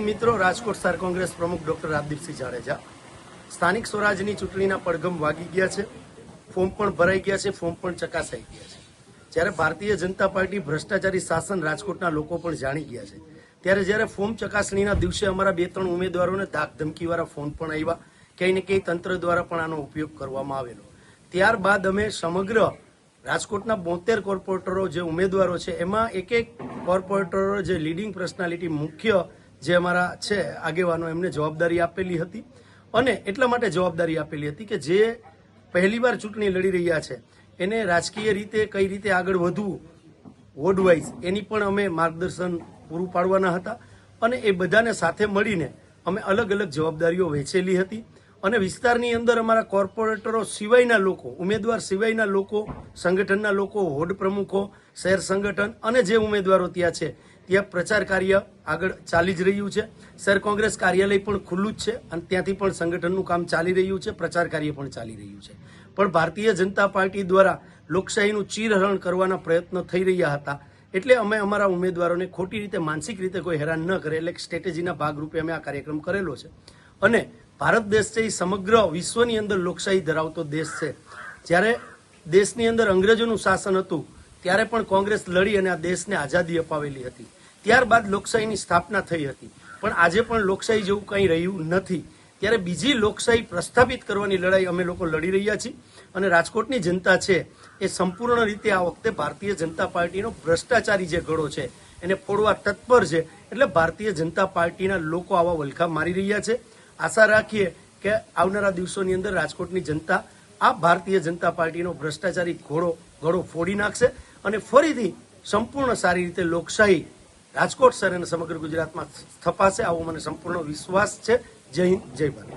મિત્રો, રાજકોટ શહેર કોંગ્રેસ પ્રમુખ ડોક્ટર રાજદીપસિંહ જાડેજા। સ્થાનિક સ્વરાજની ચૂંટણીના પડઘમ વાગી ગયા છે, ફોર્મ પણ ભરાઈ ગયા છે, ફોર્મ પણ ચકાસાઈ ગયા છે। જ્યારે ભારતીય જનતા પાર્ટી ભ્રષ્ટાચારી શાસન રાજકોટના લોકો પણ જાણી ગયા છે, ત્યારે જ્યારે ફોર્મ ચકાસણીના દિવસે અમારા 2-3 ઉમેદવારોને ધાક ધમકીવાળા ફોન પણ આવ્યા, ક્યાંય ને ક્યાંય તંત્ર દ્વારા પણ આનો ઉપયોગ કરવામાં આવેલો। ત્યારબાદ અમે સમગ્ર રાજકોટના 72 કોર્પોરેટરો જે ઉમેદવારો છે એમાં એક કોર્પોરેટરો જે લીડિંગ પર્સનાલિટી મુખ્ય જે અમારા છે આગેવાનો એમને જવાબદારી આપેલી હતી અને એટલા માટે જવાબદારી આપેલી હતી કે જે પહેલીવાર ચૂંટણી લડી રહ્યા છે એને રાજકીય રીતે કઈ રીતે આગળ વધવું વોર્ડ વાઇઝ એની પણ અમે માર્ગદર્શન પૂરું પાડવાના હતા અને એ બધાને સાથે મળીને અમે અલગ અલગ જવાબદારીઓ વહેંચેલી હતી અને વિસ્તારની અંદર અમારા કોર્પોરેટરો સિવાયના લોકો, ઉમેદવાર સિવાયના લોકો, સંગઠનના લોકો, વોર્ડ પ્રમુખો, શહેર સંગઠન અને જે ઉમેદવારો ત્યાં છે ત્યાં પ્રચાર કાર્ય આગળ ચાલી જ રહ્યું છે। શહેર કોંગ્રેસ કાર્યાલય પણ ખુલ્લું જ છે અને ત્યાંથી પણ સંગઠનનું કામ ચાલી રહ્યું છે, પ્રચાર કાર્ય પણ ચાલી રહ્યું છે। પણ ભારતીય જનતા પાર્ટી દ્વારા લોકશાહીનું ચીરહરણ કરવાના પ્રયત્નો થઈ રહ્યા હતા એટલે અમે અમારા ઉમેદવારોને ખોટી રીતે માનસિક રીતે કોઈ હેરાન ન કરે એટલે સ્ટ્રેટેજીના ભાગરૂપે અમે આ કાર્યક્રમ કરેલો છે। અને ભારત દેશ છે એ સમગ્ર વિશ્વની અંદર લોકશાહી ધરાવતો દેશ છે। જ્યારે દેશની અંદર અંગ્રેજોનું શાસન હતું ત્યારે પણ કોંગ્રેસ લડી અને આ દેશને આઝાદી અપાવેલી હતી। ત્યારબાદ લોકશાહીની સ્થાપના થઈ હતી, પણ આજે પણ લોકશાહી જેવું કંઈ રહ્યું નથી। ત્યારે બીજી લોકશાહી પ્રસ્થાપિત કરવાની લડાઈ અમે લોકો લડી રહ્યા છીએ અને રાજકોટની જનતા છે એ સંપૂર્ણ રીતે આ વખતે ભારતીય જનતા પાર્ટીનો ભ્રષ્ટાચારી જે ગળો છે એને ફોડવા તત્પર છે। એટલે ભારતીય જનતા પાર્ટીના લોકો આવા વલખા મારી રહ્યા છે। આશા રાખીએ કે આવનારા દિવસોની અંદર રાજકોટની જનતા આ ભારતીય જનતા પાર્ટીનો ભ્રષ્ટાચારી ઘોડો ફોડી નાખશે અને ફરીથી સંપૂર્ણ સારી રીતે લોકશાહી રાજકોટ શહેર અને સમગ્ર ગુજરાતમાં સ્થપાશે, આવો મને સંપૂર્ણ વિશ્વાસ છે। જય હિન્દ, જય ભારત।